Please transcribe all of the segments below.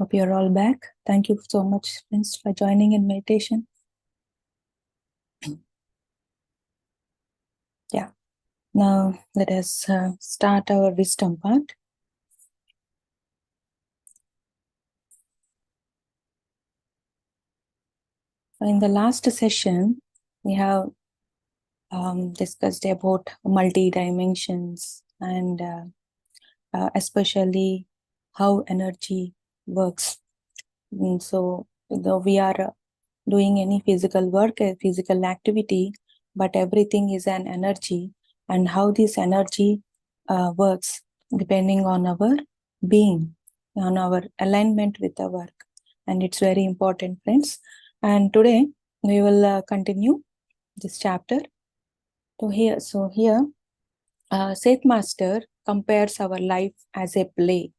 Hope you're all back. Thank you so much, friends, for joining in meditation. Yeah. Now let us start our wisdom part. In the last session, we have discussed about multi-dimensions and especially how energy works. So though we are doing any physical work, a physical activity, but everything is an energy, and how this energy works depending on our being, on our alignment with the work. And it's very important, friends. And today we will continue this chapter. Here, Seth Master compares our life as a play.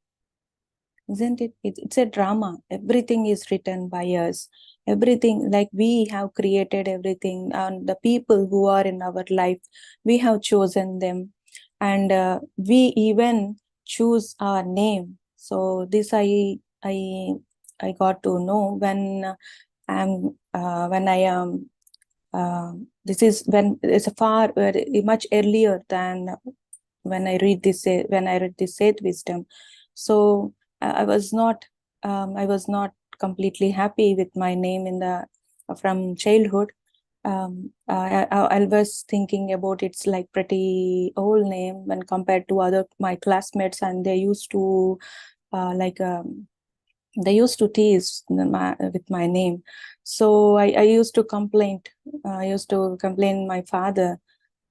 Isn't it? It's a drama. Everything is written by us. Everything, like we have created everything, and the people who are in our life, we have chosen them, and we even choose our name. So this I got to know when I am. This is when it's much earlier than when I read this SETH wisdom. So I was not completely happy with my name in the from childhood. I was thinking about it's like pretty old name when compared to other my classmates, and they used to they used to tease with my name. So I used to complain. I used to complain my father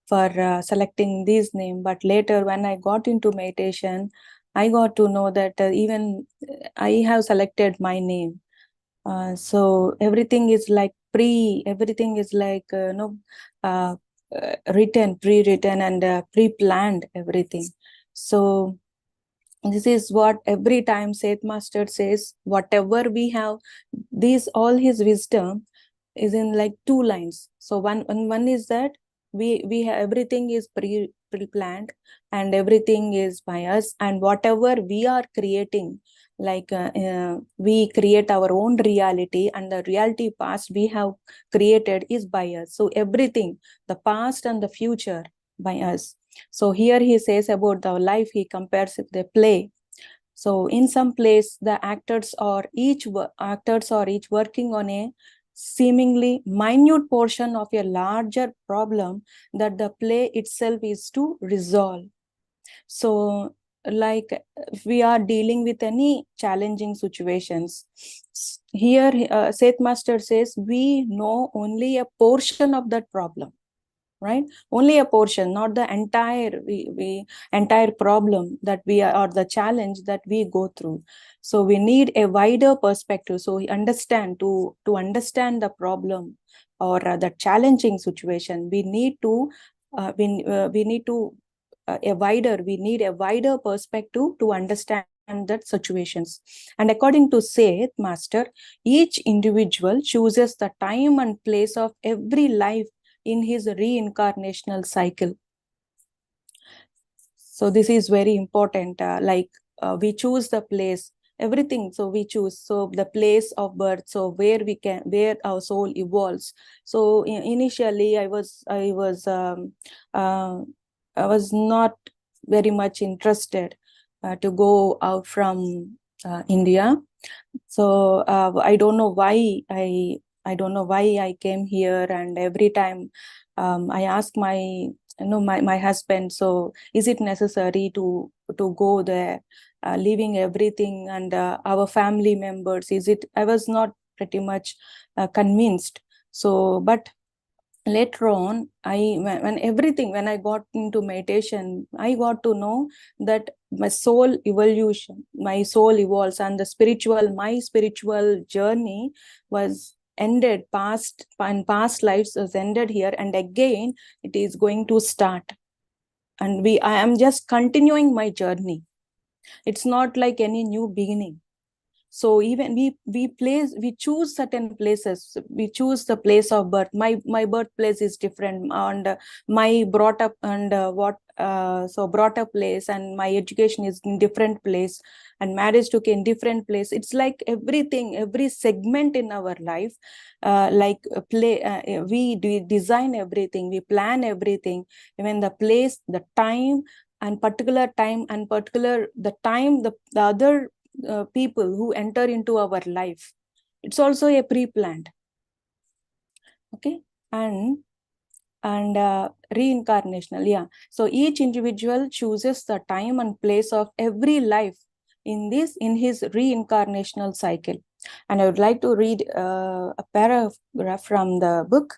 for selecting this name. But later, when I got into meditation, I got to know that even I have selected my name. So everything is like everything is like uh, pre-written and pre-planned everything. So this is what every time Seth Master says, whatever we have, all his wisdom is in like two lines. So one is that we have everything is pre-planned and everything is by us, and whatever we are creating, like we create our own reality, and the reality past we have created is by us. So everything, the past and the future, by us. So here he says about the life, he compares it the play. So in some place, the actors are each working on a seemingly minute portion of a larger problem that the play itself is to resolve. So like if we are dealing with any challenging situations, here Seth Master says we know only a portion of that problem, right? Only a portion, not the entire problem that we are, or the challenge that we go through. So we need a wider perspective. So we understand to understand the problem or the challenging situation, we need to we need to we need a wider perspective to understand that situations. And according to Seth Master, each individual chooses the time and place of every life in his reincarnational cycle. So this is very important. We choose the place, everything. So we choose. So the place of birth. So where our soul evolves. So initially, I was not very much interested to go out from India. So I don't know why I don't know why I came here, and every time I ask my husband, so is it necessary to go there, leaving everything and our family members? Is it? I was not pretty much convinced. So, but later on, when I got into meditation, I got to know that my soul evolves, and my spiritual journey was ended, past lives was ended here, and again it is going to start. And I am just continuing my journey. It's not like any new beginning. So even we choose certain places. We choose the place of birth. My birthplace is different, and my brought up and brought up place, and my education is in different place, and marriage took in different place. It's like everything, every segment in our life, we design everything, we plan everything, even the place, the time, and particular time, and particular the time, the other people who enter into our life, it's also a pre-planned. Okay. And reincarnational, yeah. So each individual chooses the time and place of every life in his reincarnational cycle. And I would like to read a paragraph from the book.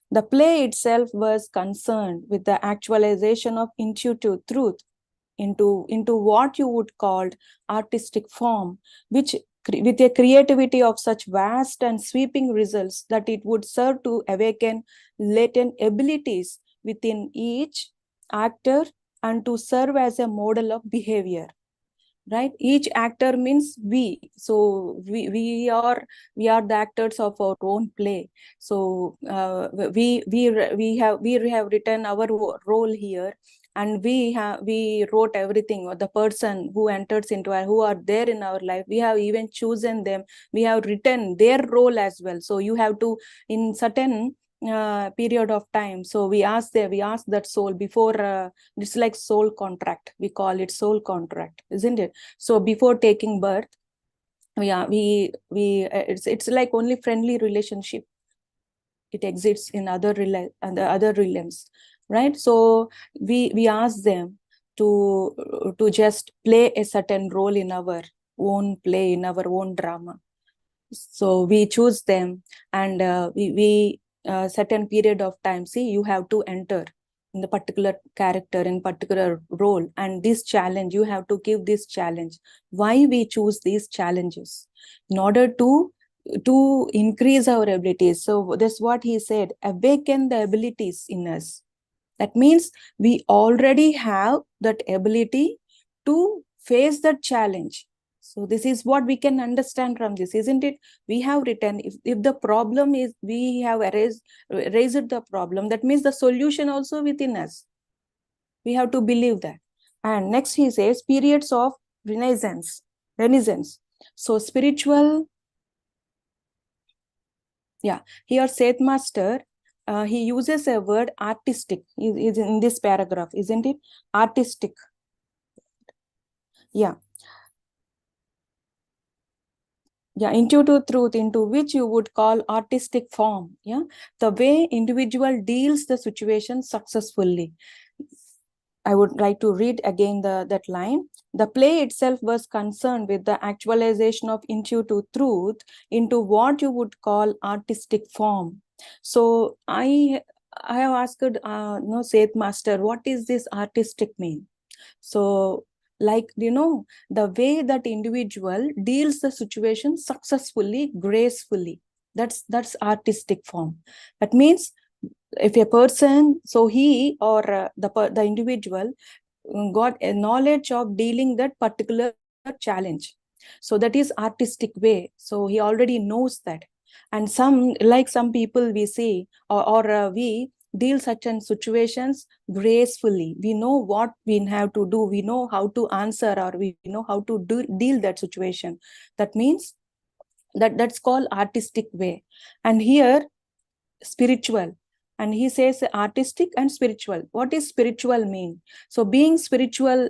The play itself was concerned with the actualization of intuitive truth into what you would call artistic form, which with a creativity of such vast and sweeping results that it would serve to awaken latent abilities within each actor and to serve as a model of behavior. Right, each actor means we. So we are the actors of our own play. So we have written our role here, and we wrote everything. The person who enters into our, who are there in our life, we have even chosen them, we have written their role as well. So you have to, in certain period of time, so we ask that soul before it's like soul contract, we call it soul contract, isn't it? So before taking birth, it's like only friendly relationship, it exists in other realms, right? So we ask them to just play a certain role in our own play, in our own drama. So we choose them, and we certain period of time, see, you have to enter in the particular character, in particular role, and this challenge, you have to give this challenge. Why we choose these challenges? In order to increase our abilities. So that's what he said, awaken the abilities in us. That means we already have that ability to face that challenge. So this is what we can understand from this, isn't it? We have written, if the problem is, we have raised the problem, that means the solution also within us. We have to believe that. And next he says, periods of renaissance. So spiritual, yeah, here SETH master, he uses a word artistic is in this paragraph, isn't it? Artistic. Yeah. Yeah, intuitive truth, into which you would call artistic form. Yeah, the way individual deals the situation successfully. I would like to read again that line. The play itself was concerned with the actualization of intuitive truth into what you would call artistic form. So I have asked SETH master, what is this artistic mean? So, like, the way that individual deals the situation successfully, gracefully, that's artistic form. That means if a person, so he or the individual got a knowledge of dealing that particular challenge, so that is artistic way. So he already knows that. And some people we see, or we deal certain situations gracefully. We know what we have to do, we know how to answer, or we know how to deal that situation. That means that's called artistic way. And here spiritual, and he says artistic and spiritual. What is spiritual mean? So being spiritual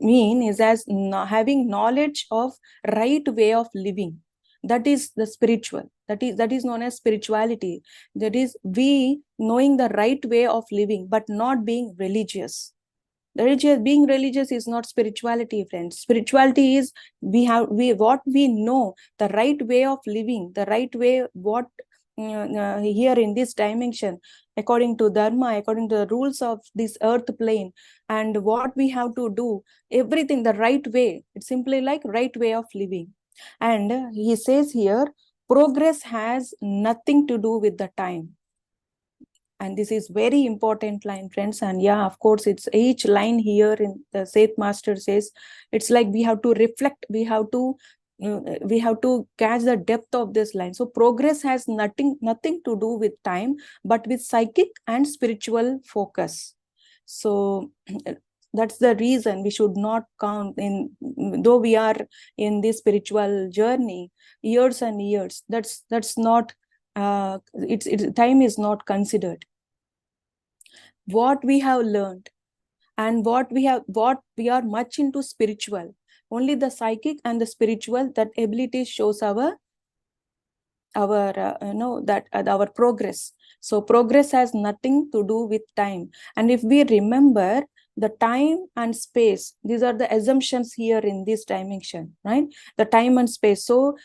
mean is as having knowledge of right way of living. That is the spiritual, that is known as spirituality. That is we knowing the right way of living, but not being religious. Being religious is not spirituality, friends. Spirituality is what we know, the right way of living, the right way, what here in this dimension, according to dharma, according to the rules of this earth plane, and what we have to do, everything the right way. It's simply like right way of living. And he says here, progress has nothing to do with the time. And this is very important line, friends. And yeah, of course, it's each line here in the SETH master says, it's like we have to reflect, we have to we have to catch the depth of this line. So progress has nothing to do with time, but with psychic and spiritual focus. So that's the reason we should not count in, though we are in this spiritual journey years and years, that's not it's time is not considered. What we have learned and what we are much into spiritual, only the psychic and the spiritual, that ability shows our our progress. So progress has nothing to do with time. And if we remember, the time and space, these are the assumptions here in this dimension, right? The time and space. So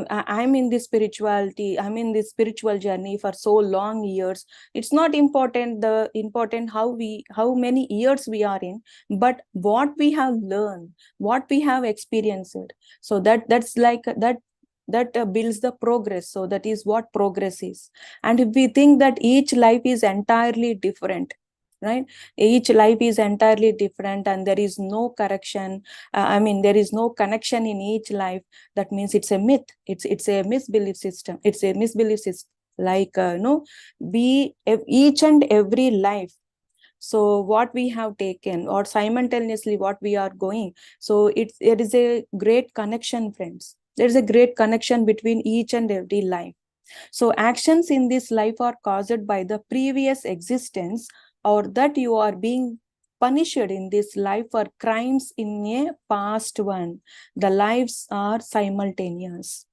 I'm in this spirituality, I'm in this spiritual journey for so long years. It's not important, the important how many years we are in, but what we have learned, what we have experienced. So that's like that builds the progress. So that is what progress is. And if we think that each life is entirely different, right? Each life is entirely different and there is no correction, there is no connection in each life, that means it's a myth. It's a misbelief system. It's a misbelief system. Like each and every life, so what we have taken or simultaneously what we are going, so it is a great connection, friends. There's a great connection between each and every life. So actions in this life are caused by the previous existence, or that you are being punished in this life for crimes in a past one. The lives are simultaneous.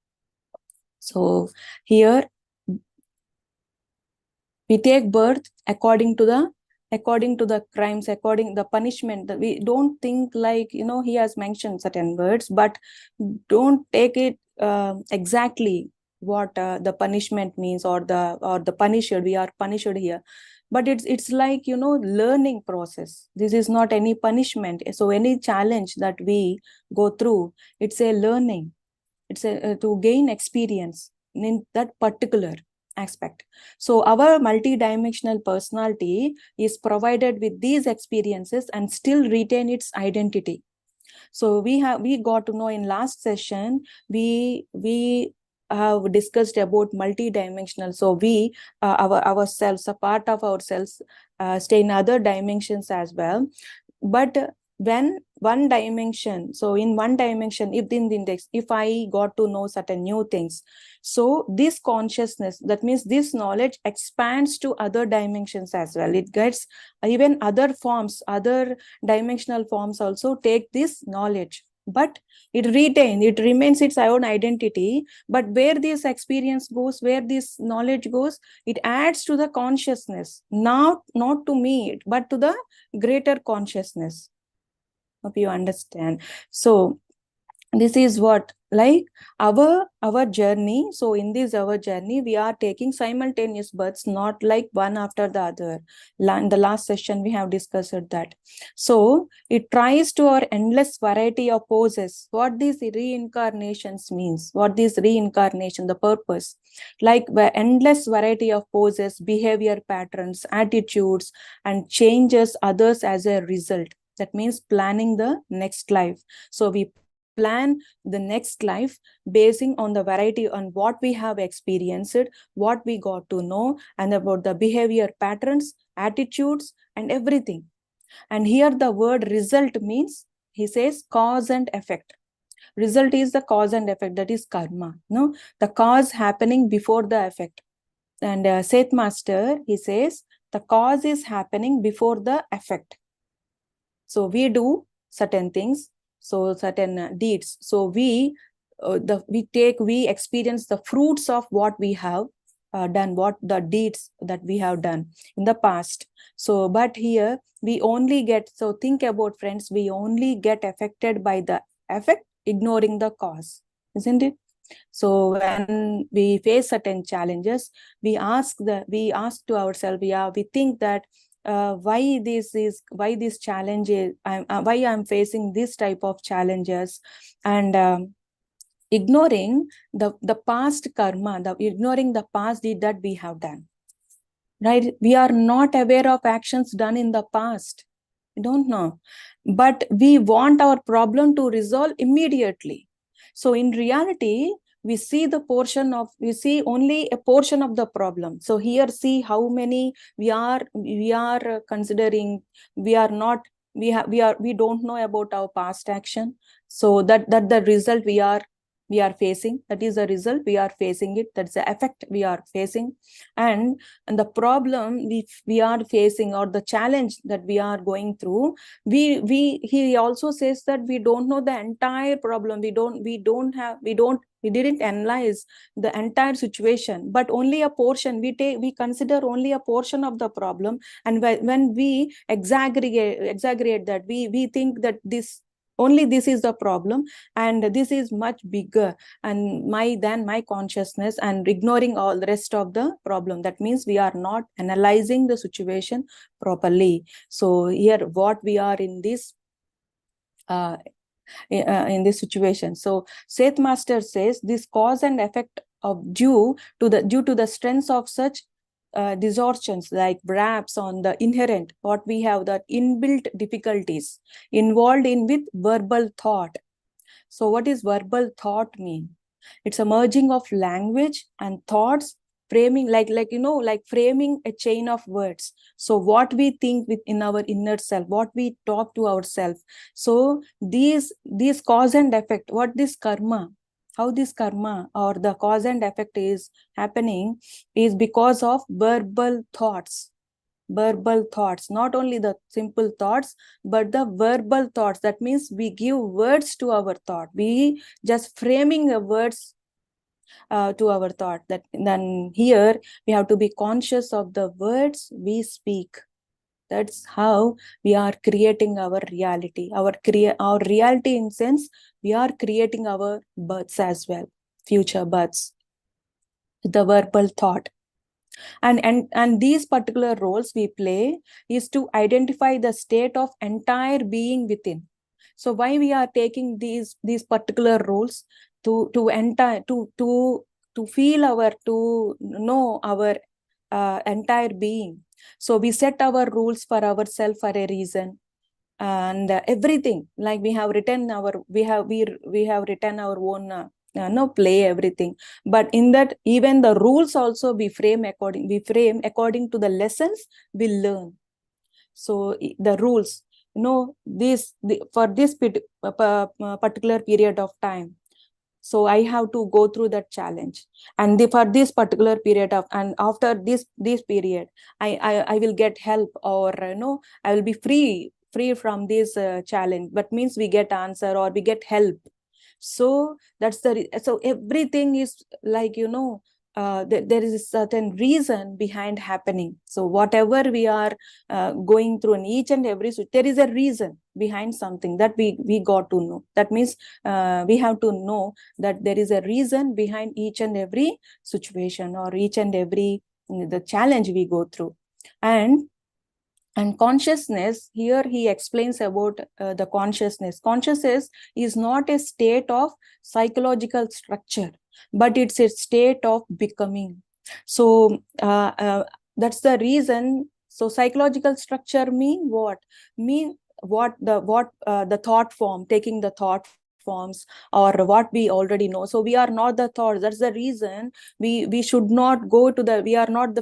So here we take birth according to the crimes, according the punishment. That we don't think like, he has mentioned certain words, but don't take it exactly what the punishment means, or the punished, we are punished here. But it's like, learning process. This is not any punishment. So any challenge that we go through, it's a learning. It's a to gain experience in that particular aspect. So our multidimensional personality is provided with these experiences and still retain its identity. So we got to know in last session, we have discussed about multidimensional. So we ourselves, a part of ourselves stay in other dimensions as well. But when one dimension, so in one dimension, if in the index, if I got to know certain new things, so this consciousness, that means this knowledge expands to other dimensions as well. It gets even other forms, other dimensional forms also take this knowledge, but it remains its own identity. But where this experience goes, where this knowledge goes, it adds to the consciousness, not to me, but to the greater consciousness. Hope you understand. So this is what, like, our journey. So in this our journey, we are taking simultaneous births, not like one after the other. In the last session we have discussed that. So it tries to our endless variety of poses. What these reincarnations means, what this reincarnation, the purpose, like the endless variety of poses, behavior patterns, attitudes, and changes others as a result. That means planning the next life. So we plan the next life basing on the variety on what we have experienced, what we got to know, and about the behavior patterns, attitudes, and everything. And here the word result means, he says, cause and effect. Result is the cause and effect, that is karma. No, the cause happening before the effect. And SETH master, he says, the cause is happening before the effect. So we do certain things, so certain deeds. So we experience the fruits of what we have done, what the deeds that we have done in the past. So, but here we only get, so think about, friends, we only get affected by the effect, ignoring the cause, isn't it? So when we face certain challenges, we ask to ourselves, we think that why this challenge is, why I'm facing this type of challenges, and ignoring the past karma, ignoring the past deed that we have done, right? We are not aware of actions done in the past. We don't know, but we want our problem to resolve immediately. So in reality, we see only a portion of the problem. So here, see how many we are considering. We don't know about our past action. So that the result we are facing, that is the result we are facing it, that's the effect we are facing. And the problem we are facing, or the challenge that we are going through, he also says that we don't know the entire problem. We didn't analyze the entire situation, but only a portion. We consider only a portion of the problem. And when we exaggerate that, we think that this is the problem, and this is much bigger and than my consciousness, and ignoring all the rest of the problem. That means we are not analyzing the situation properly. So here, what we are in this situation. So Seth Master says this cause and effect of due to the strength of such distortions, like perhaps on the inherent, what we have, that inbuilt difficulties involved in with verbal thought. So what is verbal thought mean? It's a merging of language and thoughts, framing, like framing a chain of words. So what we think within our inner self, what we talk to ourselves. So these cause and effect, what this karma, how this karma or the cause and effect is happening, is because of verbal thoughts. Not only the simple thoughts, but the verbal thoughts. That means we give words to our thought. We just framing the words to our thought. That then here we have to be conscious of the words we speak. That's how we are creating our reality. Our reality, in sense, we are creating our births as well, future births, the verbal thought. And these particular roles we play is to identify the state of entire being within. So why we are taking these particular roles? To feel our, to know our entire being. So we set our rules for ourselves for a reason. And everything, like we have written our own play, everything. But in that, even the rules also we frame according to the lessons we learn. So the rules, for this particular period of time, so I have to go through that challenge, and for this particular period of, and after this period, I will get help, or I will be free from this challenge. But means we get answer or we get help. So that's so everything is like, there is a certain reason behind happening. So whatever we are going through in each and every, there is a reason behind something that we got to know. That means we have to know that there is a reason behind each and every situation, or each and every the challenge we go through. And consciousness, here he explains about the consciousness. Consciousness is not a state of psychological structure, but it's a state of becoming. So that's the reason. So psychological structure mean what? The thought form, taking the thought forms, or what we already know. So we are not the thoughts. That's the reason we should not go to the, we are not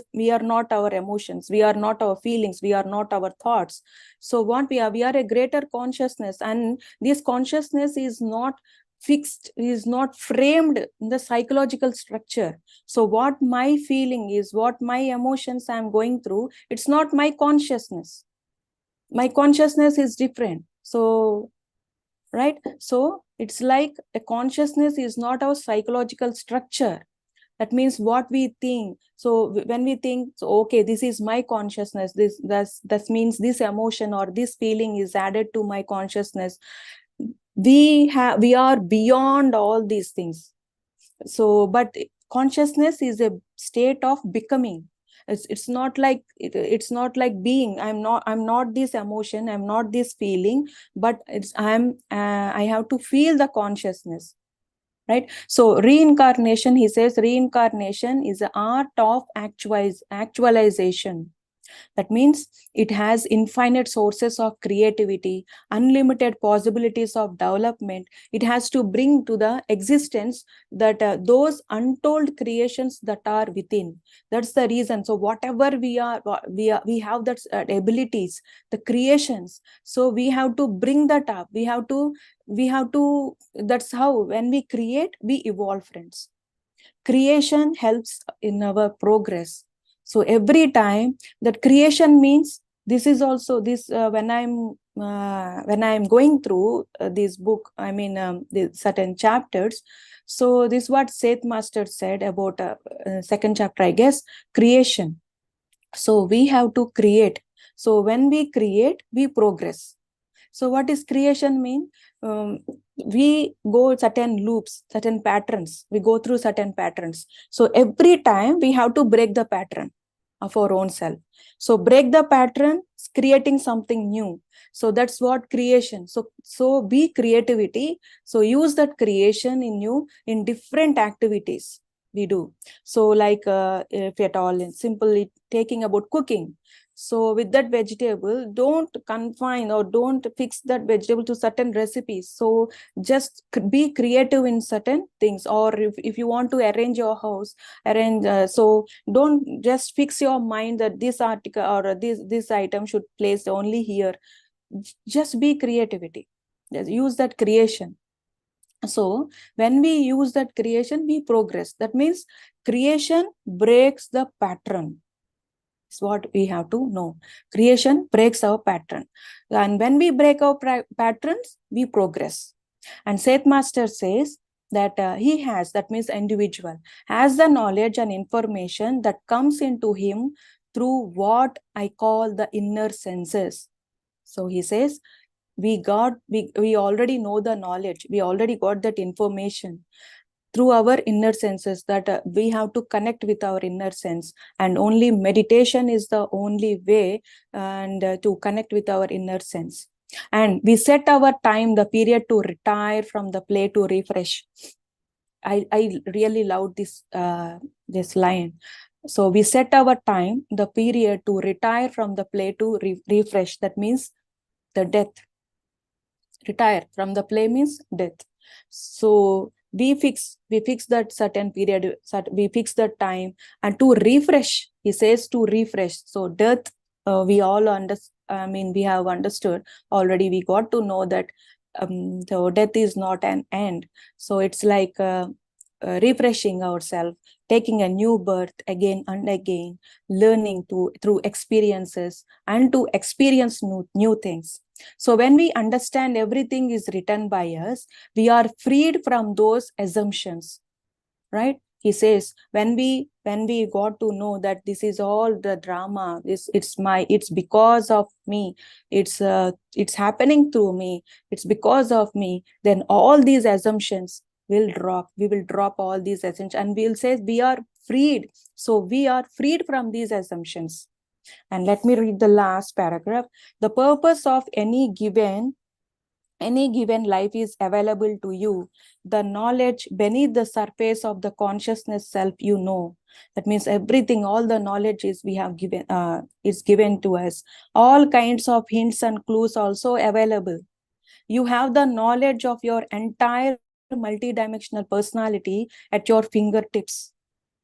our emotions, we are not our feelings, we are not our thoughts. So what we are a greater consciousness, and this consciousness is not fixed, is not framed in the psychological structure. So what my feeling is, what my emotions I'm going through, it's not my consciousness. My consciousness is different. So right, so it's like a consciousness is not our psychological structure. That means what we think. So when we think, so okay, this is my consciousness, that means this emotion or this feeling is added to my consciousness. We are beyond all these things. So but consciousnness is a state of becoming. It's not like being. I'm not this emotion, I'm not this feeling, but I have to feel the consciousness, right? So reincarnation, he says, reincarnation is the art of actualization. That means it has infinite sources of creativity, unlimited possibilities of development. It has to bring to the existence that those untold creations that are within. That's the reason. So whatever we have that abilities, the creations. So we have to bring that up. We have to. That's how when we create, we evolve, friends. Creation helps in our progress. So every time that creation means, this is also this when I'm going through this book, I mean the certain chapters. So this is what Seth Master said about second chapter, I guess, creation. So we have to create. So when we create, we progress. So what is creation mean? We go certain loops, certain patterns. We go through certain patterns. So every time we have to break the pattern of our own self. So break the pattern, creating something new. So that's what creation. So be creativity. So use that creation in you in different activities we do. So like if at all, simply taking about cooking. So with that vegetable, don't confine or don't fix that vegetable to certain recipes. So just be creative in certain things. Or if you want to arrange your house, arrange. So don't just fix your mind that this article or this item should place only here. Just be creativity. Just use that creation. So when we use that creation, we progress. That means creation breaks the pattern. Is what we have to know. Creation breaks our pattern. And when we break our patterns, we progress. And Seth Master says that he has, that means individual, has the knowledge and information that comes into him through what I call the inner senses. So he says, we already know the knowledge. We already got that information through our inner senses, that we have to connect with our inner sense, and only meditation is the only way and to connect with our inner sense. And we set our time, the period to retire from the play to refresh. I really love this line. So we set our time, the period to retire from the play to refresh. That means the death. Retire from the play means death. So we fix that certain period, we fix that time, and to refresh, he says to refresh. So death, we all we have understood already. We got to know that so death is not an end. So it's like refreshing ourselves, taking a new birth again and again, learning through experiences and to experience new things. So when we understand everything is written by us, we are freed from those assumptions, right? He says, when we got to know that this is all the drama, it's because of me, it's happening through me, it's because of me, then all these assumptions will drop. We will drop all these assumptions, and we'll say we are freed. So we are freed from these assumptions. And let me read the last paragraph. The purpose of any given life is available to you. The knowledge beneath the surface of the consciousness self, you know. That means everything, all the knowledge is we have given, is given to us. All kinds of hints and clues also available. You have the knowledge of your entire multidimensional personality at your fingertips.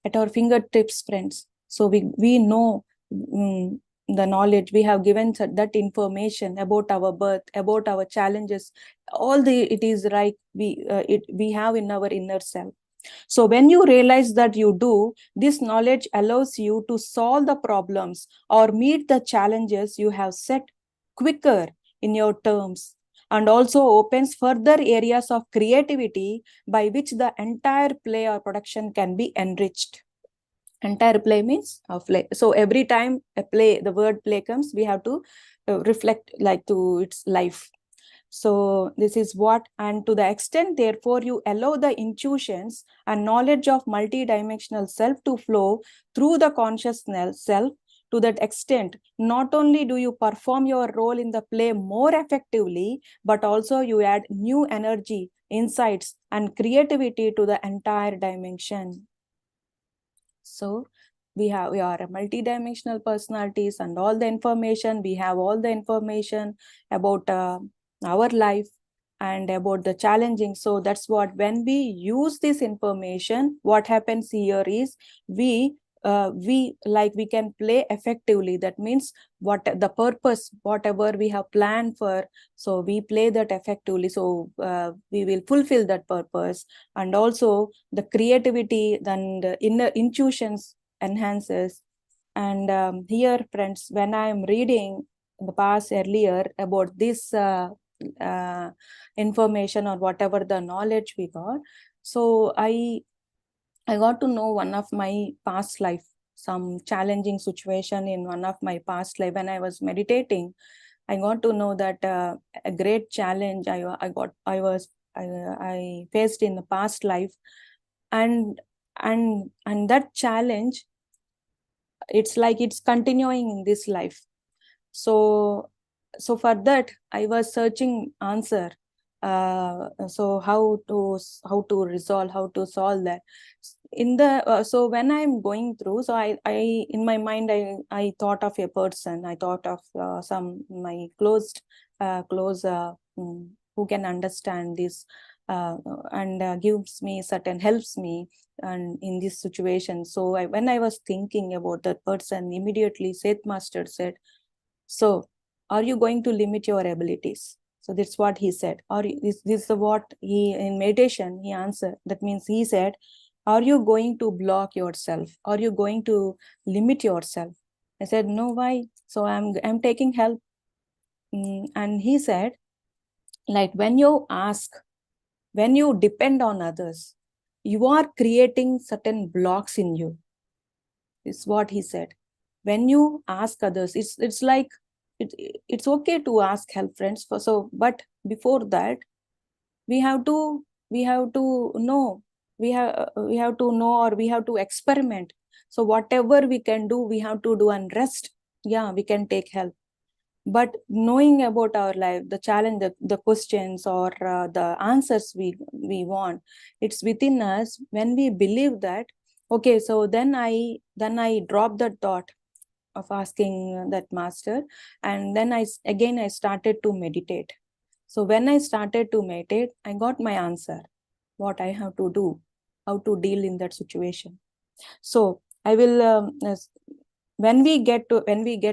At our fingertips, friends. So we know the knowledge. We have given that information about our birth, about our challenges. All it is right. We have in our inner self. So when you realize that you do, this knowledge allows you to solve the problems or meet the challenges you have set quicker in your terms, and also opens further areas of creativity by which the entire play or production can be enriched. Entire play means play. So every time the word play comes, we have to reflect like to its life. So this is what, and to the extent, therefore, you allow the intuitions and knowledge of multidimensional self to flow through the consciousness self, to that extent, not only do you perform your role in the play more effectively, but also you add new energy, insights, and creativity to the entire dimension. So we are a multidimensional personalities, and all the information, we have all the information about our life and about the challenging. So that's what, when we use this information, what happens here is we can play effectively. That means what the purpose, whatever we have planned for, so we play that effectively. So we will fulfill that purpose. And also the creativity, then the inner intuitions enhances. And here, friends, when I am reading in the past earlier about this information or whatever the knowledge we got, so I got to know one of my past life, some challenging situation in one of my past life. When I was meditating, I got to know that a great challenge I faced in the past life, and that challenge, it's like it's continuing in this life. So for that I was searching answer. So how to resolve, how to solve that in the so when I'm going through, so I in my mind I thought of a person, I thought of some my close who can understand this and gives me certain, helps me and in this situation. So when I was thinking about that person, immediately SETH master said, so are you going to limit your abilities? So that's what he said. Or this is what he, in meditation, he answered. That means he said, are you going to block yourself? Are you going to limit yourself? I said, no, why? So I'm taking help. And he said, like, when you ask, when you depend on others, you are creating certain blocks in you. Is what he said. When you ask others, it's like it's okay to ask help, friends. But before that, we have to know, we have to know, or we have to experiment. So whatever we can do, we have to do, and rest, yeah, we can take help. But knowing about our life, the challenge, the questions, or the answers we want, it's within us. When we believe that, okay, so then I drop that thought of asking that master, and then I started to meditate. So when I started to meditate, I got my answer, what I have to do, how to deal in that situation. So I will when we get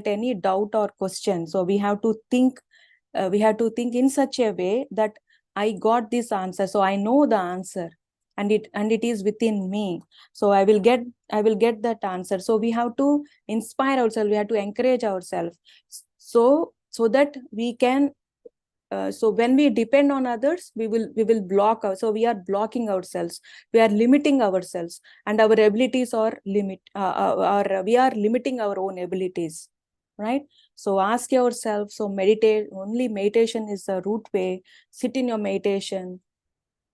any doubt or question, so we have to think in such a way that I got this answer, so I know the answer, and it is within me. So I will get that answer. So we have to inspire ourselves, we have to encourage ourselves, so that we can so when we depend on others, we will block so we are blocking ourselves, we are limiting ourselves, and our abilities are we are limiting our own abilities, right? So ask yourself, so meditate, only meditation is the root way. Sit in your meditation,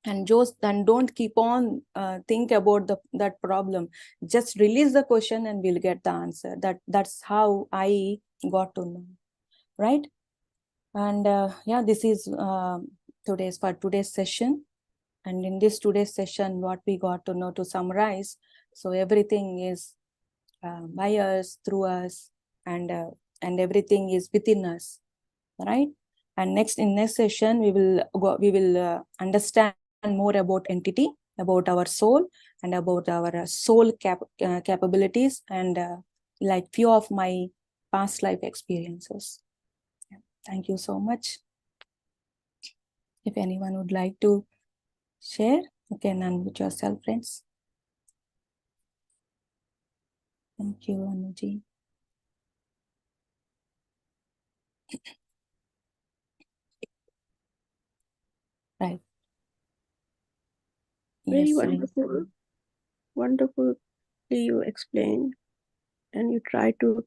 and don't keep on think about that problem. Just release the question and we'll get the answer. That's how I got to know, right? And yeah, this is today's session. And in this today's session, what we got to know, to summarize, so everything is by us, through us, and everything is within us, right? And in next session, we will understand more about entity, about our soul, and about our soul capabilities, and like few of my past life experiences. Thank you so much. If anyone would like to share, you can unmute yourself, friends. Thank you, Anuji. Right. Very Yes, wonderful. Wonderfully you explain, and you try to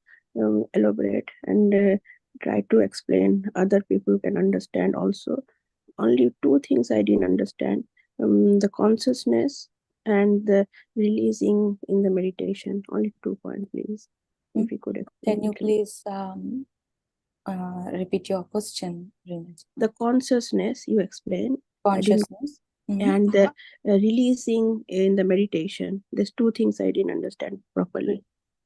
elaborate and try to explain. Other people can understand also. Only two things I didn't understand: the consciousness and the releasing in the meditation. Only 2 points, please. If you could explain. Can you please repeat your question, Reena? The consciousness you explained. Consciousness. And the releasing in the meditation. There's two things I didn't understand properly.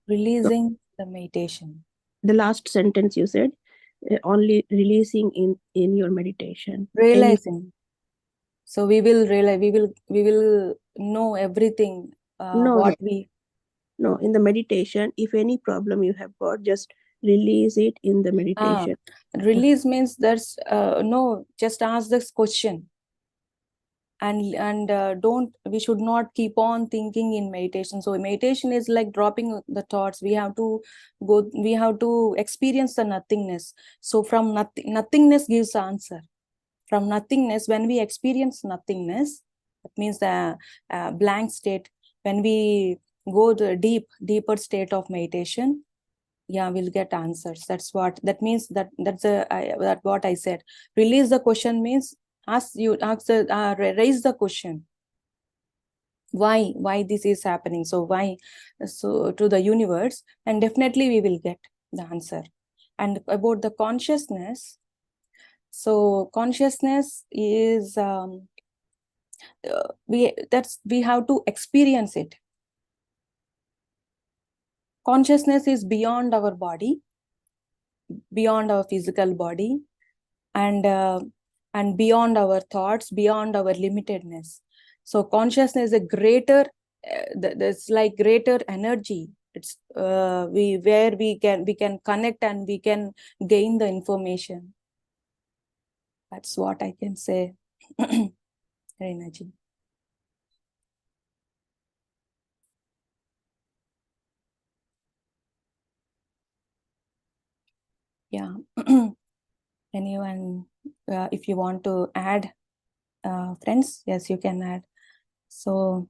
Releasing the meditation. The last sentence you said, only releasing in your meditation. Realizing. So we will realize, we will know everything, No, what no, we, no. In the meditation, if any problem you have got, just release it in the meditation. release means that's, no, just ask this question. And don't, we should not keep on thinking in meditation. So meditation is like dropping the thoughts. We have to go, we have to experience the nothingness. So from nothingness gives answer. From nothingness, when we experience nothingness, that means the blank state. When we go to deeper state of meditation, yeah, we'll get answers. That's what that means. That what I said. Release the question means raise the question. Why this is happening? So why? So to the universe, and definitely we will get the answer. And about the consciousness. So consciousness is we have to experience it. Consciousness is beyond our body, beyond our physical body, and beyond our thoughts, beyond our limitedness. So consciousness is a greater, there's like greater energy. It's where we can connect and we can gain the information. That's what I can say. Renaji. Yeah. Anyone, if you want to add, friends, yes, you can add. So,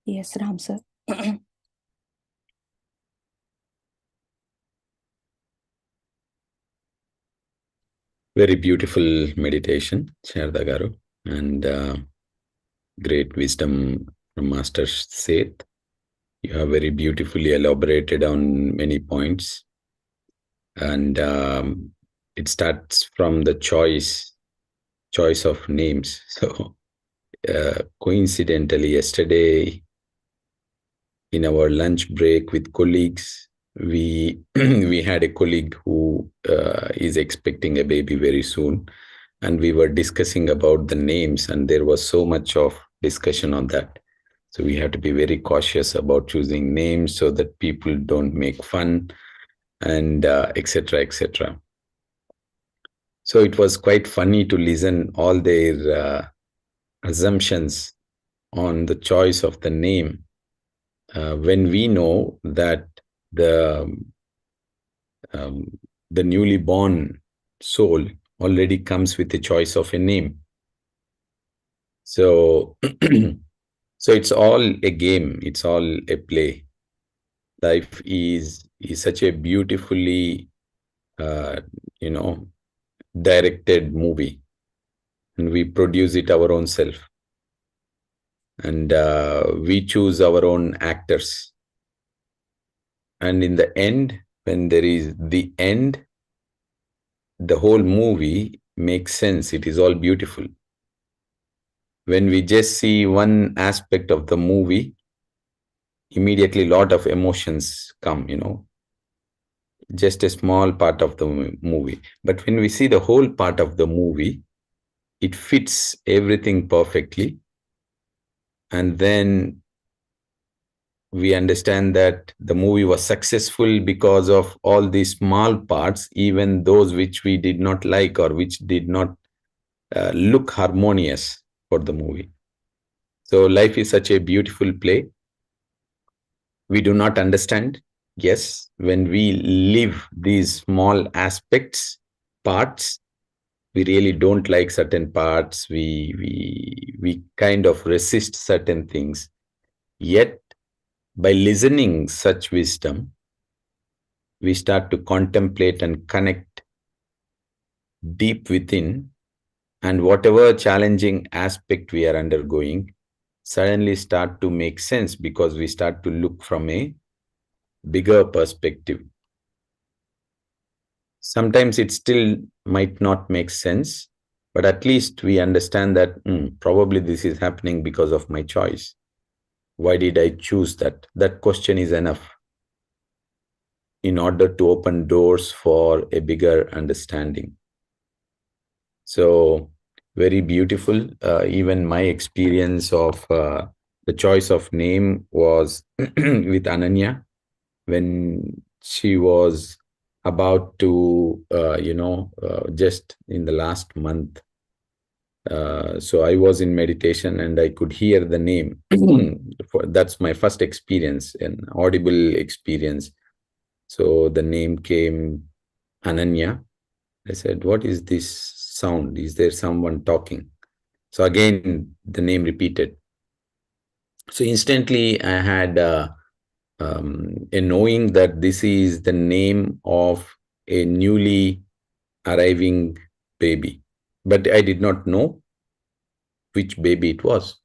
yes, Ram sir. Very beautiful meditation, Sarada Garu, and great wisdom from Master Seth. You have very beautifully elaborated on many points, and it starts from the choice of names. So coincidentally, yesterday in our lunch break with colleagues, we we had a colleague who is expecting a baby very soon, and we were discussing about the names, and there was so much of discussion on that. So we have to be very cautious about choosing names so that people don't make fun, and etc., etc. So it was quite funny to listen all their assumptions on the choice of the name, when we know that the um, the newly born soul already comes with a choice of a name. So so it's all a game, it's all a play. Life is such a beautifully uh, you know directed movie, and we produce it our own self, and we choose our own actors, and in the end, when there is the end, the whole movie makes sense. It is all beautiful. When we just see one aspect of the movie, immediately a lot of emotions come, just a small part of the movie. But when we see the whole part of the movie, it fits everything perfectly. And then we understand that the movie was successful because of all these small parts, even those which we did not like or which did not look harmonious for the movie. So life is such a beautiful play. We do not understand. Yes, when we live these small aspects, parts, we really don't like certain parts. We kind of resist certain things. Yet, by listening such wisdom, we start to contemplate and connect deep within, and whatever challenging aspect we are undergoing suddenly start to make sense because we start to look from a bigger perspective. Sometimes it still might not make sense, but at least we understand that probably this is happening because of my choice. Why did I choose that? That question is enough in order to open doors for a bigger understanding. So very beautiful. Even my experience of the choice of name was with Ananya when she was about to, just in the last month. So I was in meditation and I could hear the name. That's my first experience, an audible experience. So the name came Ananya. I said, what is this sound? Is there someone talking? So again, the name repeated. So instantly I had a knowing that this is the name of a newly arriving baby. But I did not know which baby it was.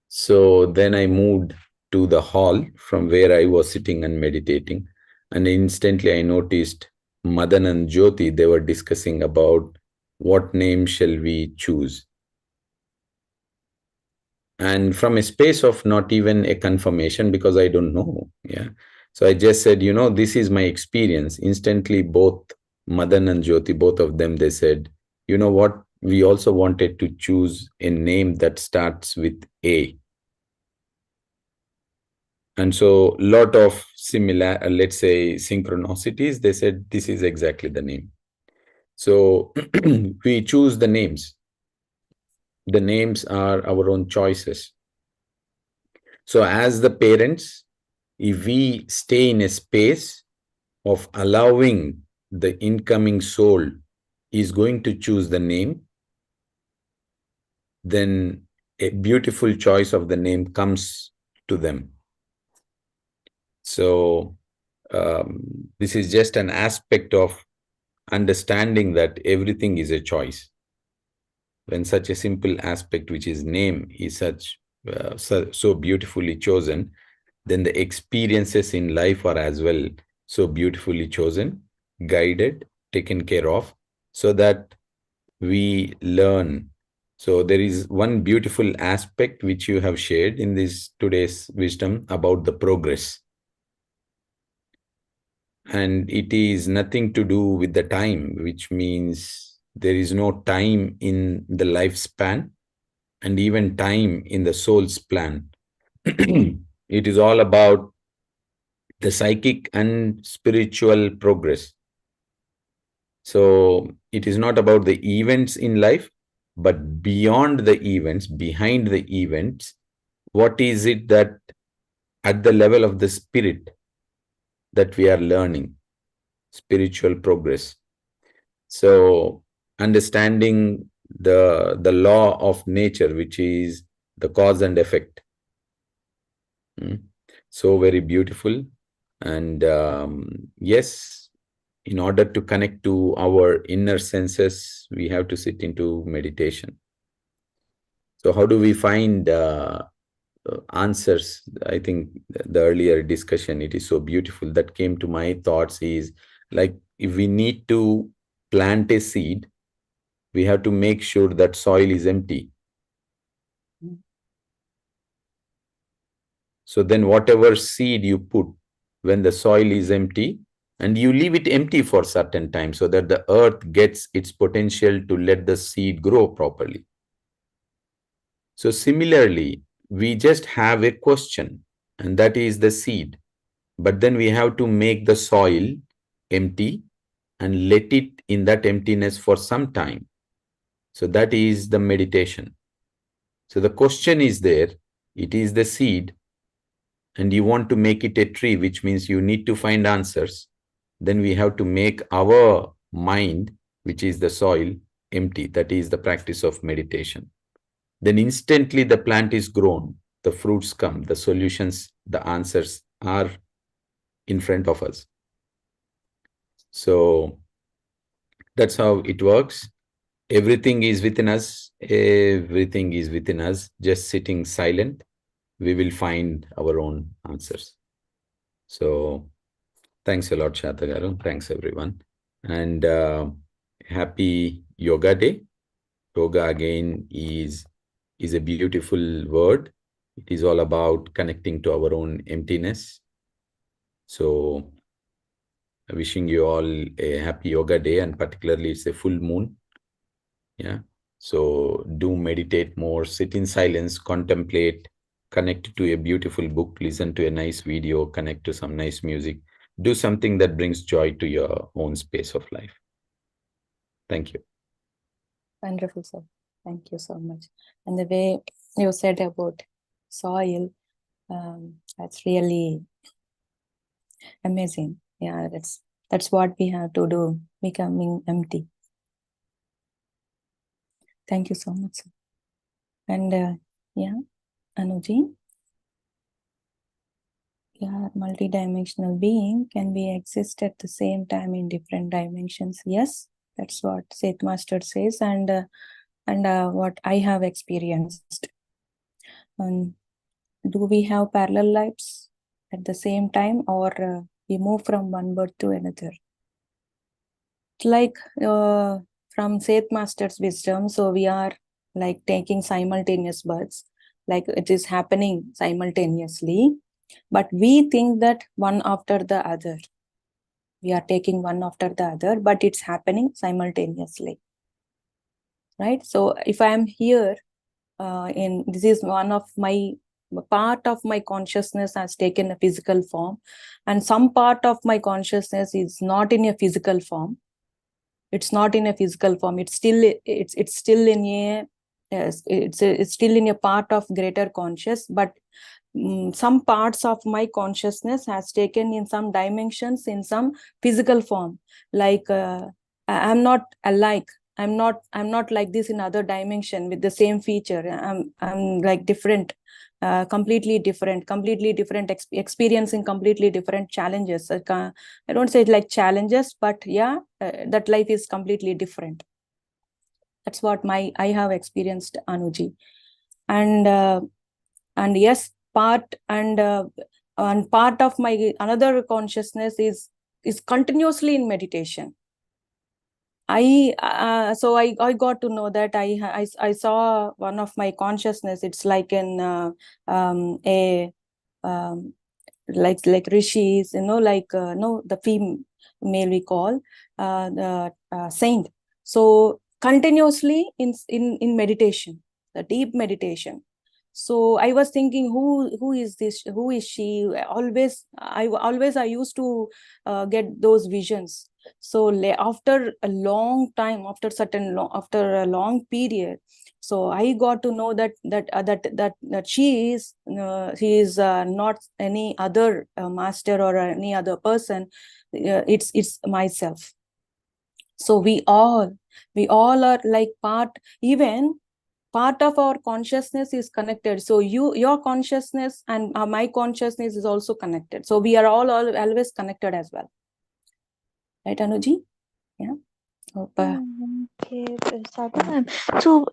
So then I moved to the hall from where I was sitting and meditating. And instantly I noticed Madan and Jyoti, they were discussing about what name shall we choose. And from a space of not even a confirmation, because I don't know. Yeah. So I just said, this is my experience. Instantly, both Madan and Jyoti, both of them, they said, you know what? We also wanted to choose a name that starts with A. And so lot of similar, let's say synchronicities, they said this is exactly the name. So we choose the names. The names are our own choices. So as the parents, if we stay in a space of allowing the incoming soul is going to choose the name, then a beautiful choice of the name comes to them. So this is just an aspect of understanding that everything is a choice. When such a simple aspect, which is name, is so beautifully chosen, then the experiences in life are as well so beautifully chosen, guided, taken care of, so that we learn. So there is one beautiful aspect which you have shared in this today's wisdom about the progress. And it is nothing to do with the time, which means there is no time in the lifespan and even time in the soul's plan. It is all about the psychic and spiritual progress. So it is not about the events in life, but beyond the events, behind the events, what is it that at the level of the spirit that we are learning? Spiritual progress. So understanding the law of nature, which is the cause and effect. So very beautiful. And yes, in order to connect to our inner senses, we have to sit into meditation. So how do we find answers? I think the earlier discussion, it is so beautiful, that came to my thoughts is like, if we need to plant a seed, we have to make sure that soil is empty. So then whatever seed you put, when the soil is empty, and you leave it empty for certain time so that the earth gets its potential to let the seed grow properly. So similarly, we just have a question, and that is the seed. But then we have to make the soil empty and let it in that emptiness for some time. So that is the meditation. So the question is there, it is the seed, and you want to make it a tree, which means you need to find answers. Then we have to make our mind, which is the soil, empty. That is the practice of meditation. Then instantly the plant is grown, the fruits come, the solutions, the answers are in front of us. So that's how it works. Everything is within us. Everything is within us. Just sitting silent, we will find our own answers. So thanks a lot, Shatagaru. Thanks, everyone. And happy Yoga Day. Yoga, again, is a beautiful word. It is all about connecting to our own emptiness. So wishing you all a happy yoga day, and particularly it's a full moon. Yeah. So do meditate more, sit in silence, contemplate, connect to a beautiful book, listen to a nice video, connect to some nice music. Do something that brings joy to your own space of life. Thank you. Wonderful, sir. Thank you so much. And the way you said about soil, that's really amazing. Yeah, that's what we have to do, becoming empty. Thank you so much, sir. And yeah, Anuji, yeah, multidimensional being can be exist at the same time in different dimensions. Yes, that's what SETH Master says, and what I have experienced. Do we have parallel lives at the same time, or we move from one birth to another? It's like from SETH Master's wisdom, so we are like taking simultaneous births, like it is happening simultaneously, but we think that one after the other. We are taking one after the other, but it's happening simultaneously, right? So if I am here, this is one of my part of my consciousness has taken a physical form, and some part of my consciousness is not in a physical form. It's not in a physical form. It's still still in a it's still in a part of greater conscious, but some parts of my consciousness has taken in some dimensions in some physical form. Like I'm not alike. I'm not like this in other dimension with the same feature. I'm like different, completely different experiencing completely different challenges. I don't say it like challenges, but yeah, that life is completely different. That's what I have experienced, Anuji. And yes, part and part of my another consciousness is continuously in meditation. So I got to know that I saw one of my consciousness. It's like in a like rishis, like no, the female we call the saint. So continuously in meditation, the deep meditation. So I was thinking, who is this? Who is she? I used to get those visions. So after a long time, after a long period, so I got to know that she is not any other master or any other person. It's myself. So we all are like even part of our consciousness is connected. So your consciousness and my consciousness is also connected. So we are all always connected as well. Right, Anuji? Yeah. Okay, Sarada. So,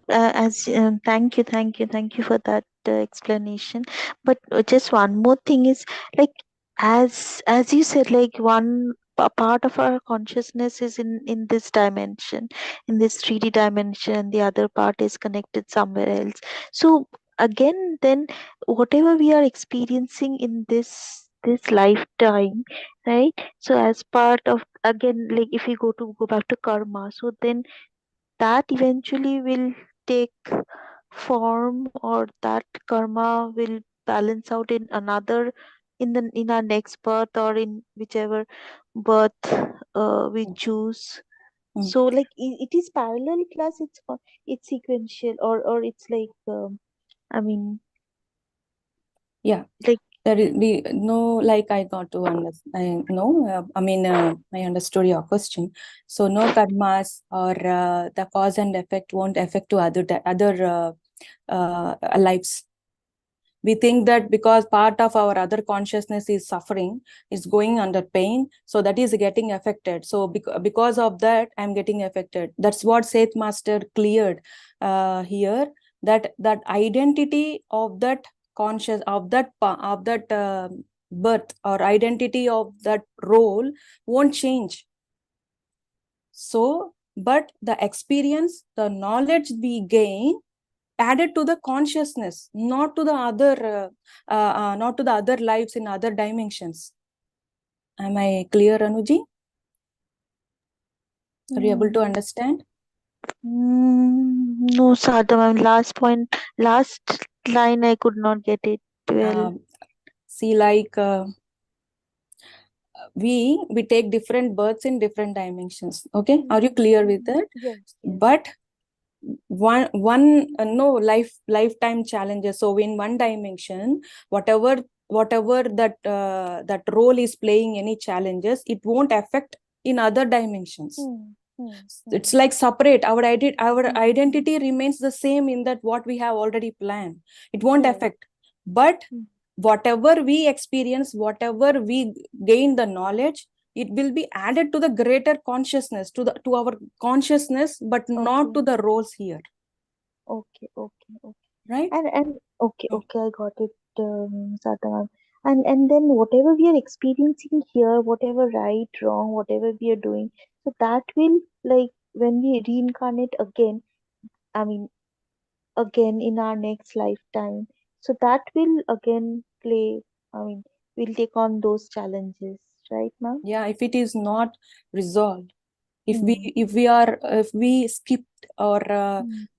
thank you for that explanation. But just one more thing is, like, as you said, like a part of our consciousness is in this dimension, in this 3D dimension, and the other part is connected somewhere else. So again, then whatever we are experiencing in this lifetime, right? So as part of, again, like if we go back to karma, so then that eventually will take form, or that karma will balance out in another, in our next birth, or in whichever birth we choose. So like it is parallel, plus it's sequential, or it's like I mean, yeah, like there is like I got to understand. I understood your question. So no karmas or the cause and effect won't affect to other lives. We think that because part of our other consciousness is suffering, is going under pain, so that is getting affected. So because of that, I'm getting affected. That's what SETH Master cleared here, that identity of that conscious, of that birth, or identity of that role won't change. So, but the experience, the knowledge we gain added to the consciousness, not to the other lives in other dimensions. Am I clear, Anuji? Are you able to understand? No, Sadhu ma'am. Last line, I could not get it well. See, like we take different births in different dimensions. Okay, are you clear with that? Yes. But one no lifetime challenges. So in one dimension, whatever that role is playing, any challenges, it won't affect in other dimensions. It's like separate. Our identity remains the same in that what we have already planned. It won't affect. But whatever we experience, whatever we gain the knowledge, it will be added to the greater consciousness, to our consciousness, but not to the roles here. Okay. Right? And okay, I got it, Sadhu ma'am. And then whatever we are experiencing here, whatever right, wrong, whatever we are doing, so that will, like, when we reincarnate again, I mean, again in our next lifetime, so that will again play, I mean, we'll take on those challenges, right, ma'am? Yeah, if it is not resolved, if we skipped, or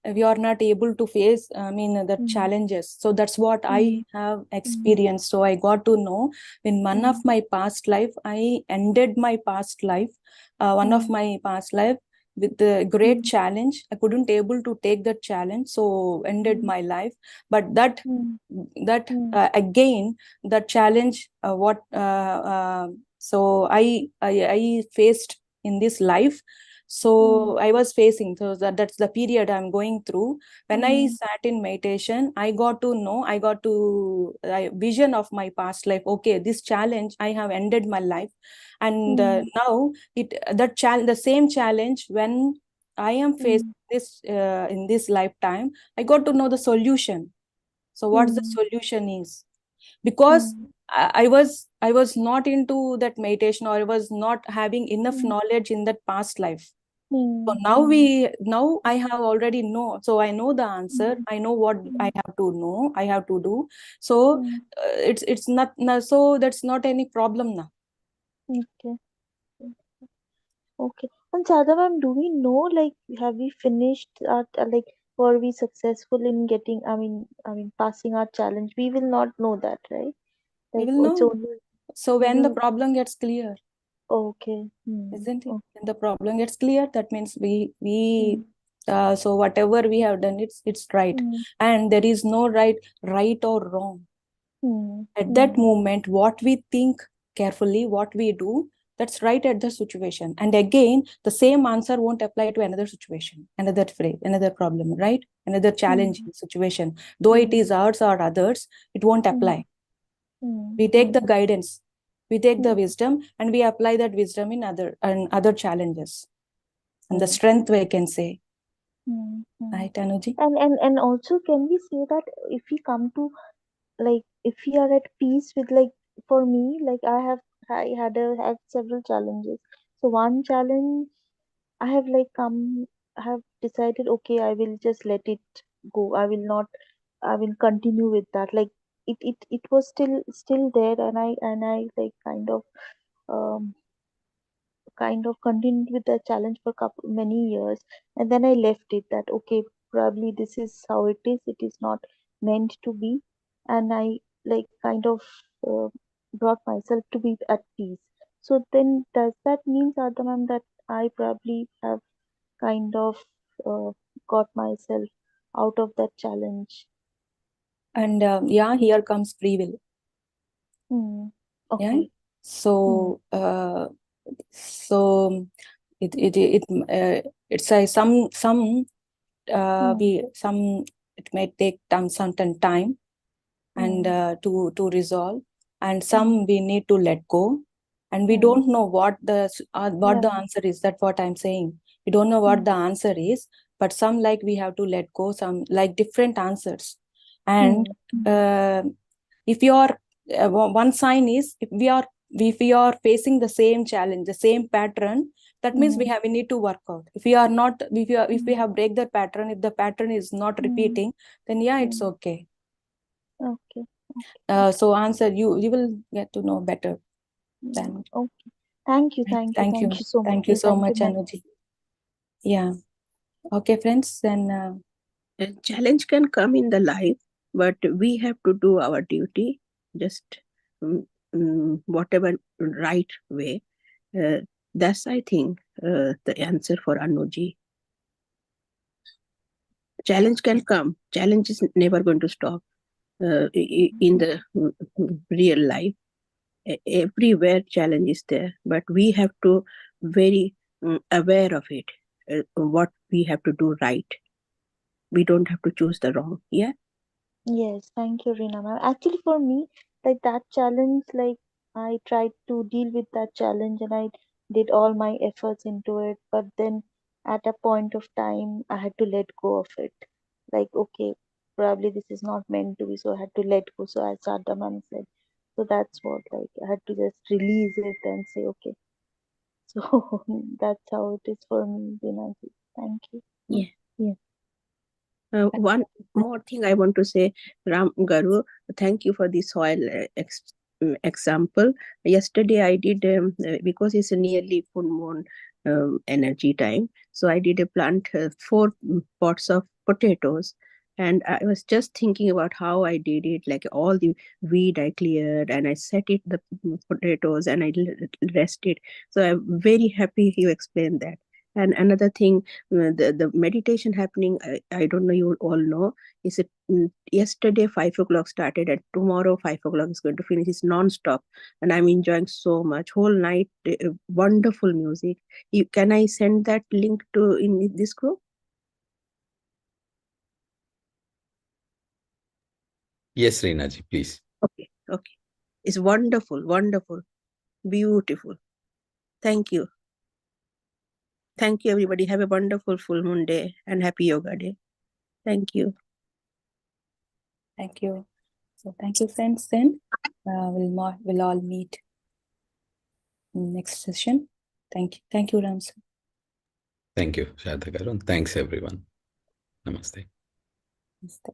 we are not able to face the challenges. So that's what I have experienced. So I got to know, in one of my past life, I ended my past life, one of my past life, with the great challenge. I couldn't able to take that challenge, so ended my life. But that again, that challenge, so I faced in this life. So I was facing, so that's the period I'm going through. When I sat in meditation, I got to know, vision of my past life. Okay, this challenge, I have ended my life, and now the same challenge, when I am facing this in this lifetime, I got to know the solution. So what the solution is, because I was not into that meditation, or I was not having enough knowledge in that past life. So now I have already know. So I know the answer. I know what I have to know. I have to do. So it's not so that's not any problem now. Okay. And Sadha ma'am, do we know, like, have we finished our, like, were we successful in getting, I mean, passing our challenge? We will not know that, right? We Like, will it's know. only, So when the problem gets clear, okay. isn't it? Okay. When the problem gets clear, that means we so whatever we have done, it's right, and there is no right or wrong. At that moment, what we think carefully, what we do, that's right at the situation. And again, the same answer won't apply to another situation, another phrase, another problem, right? Another challenging situation. Though it is ours or others, it won't apply. We take the guidance, we take the wisdom, and we apply that wisdom in other challenges. And the strength, we can say. Right, Anuji? And also, can we say that if we come to, like, if we are at peace with, like, for me, like, I had several challenges. So one challenge, I have, like, I have decided, okay, I will just let it go. I will continue with that. Like, it was still there, and I like um kind of continued with the challenge for many years, and then I left it, that okay, probably this is how it is not meant to be, and I, like, kind of uh, brought myself to be at peace. So then, does that mean, Sadhana ma'am, that I probably have kind of uh, got myself out of that challenge? And here comes free will. Okay. Yeah. So so it's a some it may take certain time, and to resolve, and some we need to let go, and we don't know what the answer is. That's what I'm saying. We don't know what the answer is, but some, like, we have to let go, some like different answers. And if you are one sign is, if we are facing the same challenge, the same pattern, that means we need to work out. If we are not, if we have break the pattern, if the pattern is not repeating, then yeah, it's okay. Okay. So answer, you will get to know better then. Okay. Thank you so much. Thank you so much, ma'am. Anuji. Yeah. Okay, friends, then A challenge can come in the life, but we have to do our duty, just whatever right way. That's, I think, the answer for Anuji. Challenge can come. Challenge is never going to stop in the real life. Everywhere challenge is there, but we have to very aware of it, what we have to do right. We don't have to choose the wrong. Yeah. Yes, thank you, Reena ma'am. Actually, for me, like that challenge, like I tried to deal with that challenge and I did all my efforts into it. But then at a point of time, I had to let go of it. Like, okay, probably this is not meant to be, so I had to let go. So as Sarada ma'am said, so that's what, like, I had to just release it and say, okay. So that's how it is for me, Reena ji. Thank you. Yeah. Yeah. One more thing I want to say, Ram Garu, thank you for the soil example. Yesterday I did, because it's a nearly full moon energy time, so I did a plant 4 pots of potatoes. And I was just thinking about how I did it, like all the weed I cleared and I set it, the potatoes, and I rested. So I'm very happy you explained that. And another thing, the meditation happening, I don't know, you all know, is it yesterday 5 o'clock started and tomorrow 5 o'clock is going to finish. It's non-stop and I'm enjoying so much whole night. Wonderful music. Can I send that link to in this group? Yes, Reenaji, please. Okay. It's wonderful, beautiful. Thank you everybody. Have a wonderful full moon day and happy yoga day. Thank you. thank you. So thank you, friends. Then we'll all meet in next session. Thank you, Ramsar. Thank you, Shadha Garu. Thanks, everyone. Namaste. Namaste.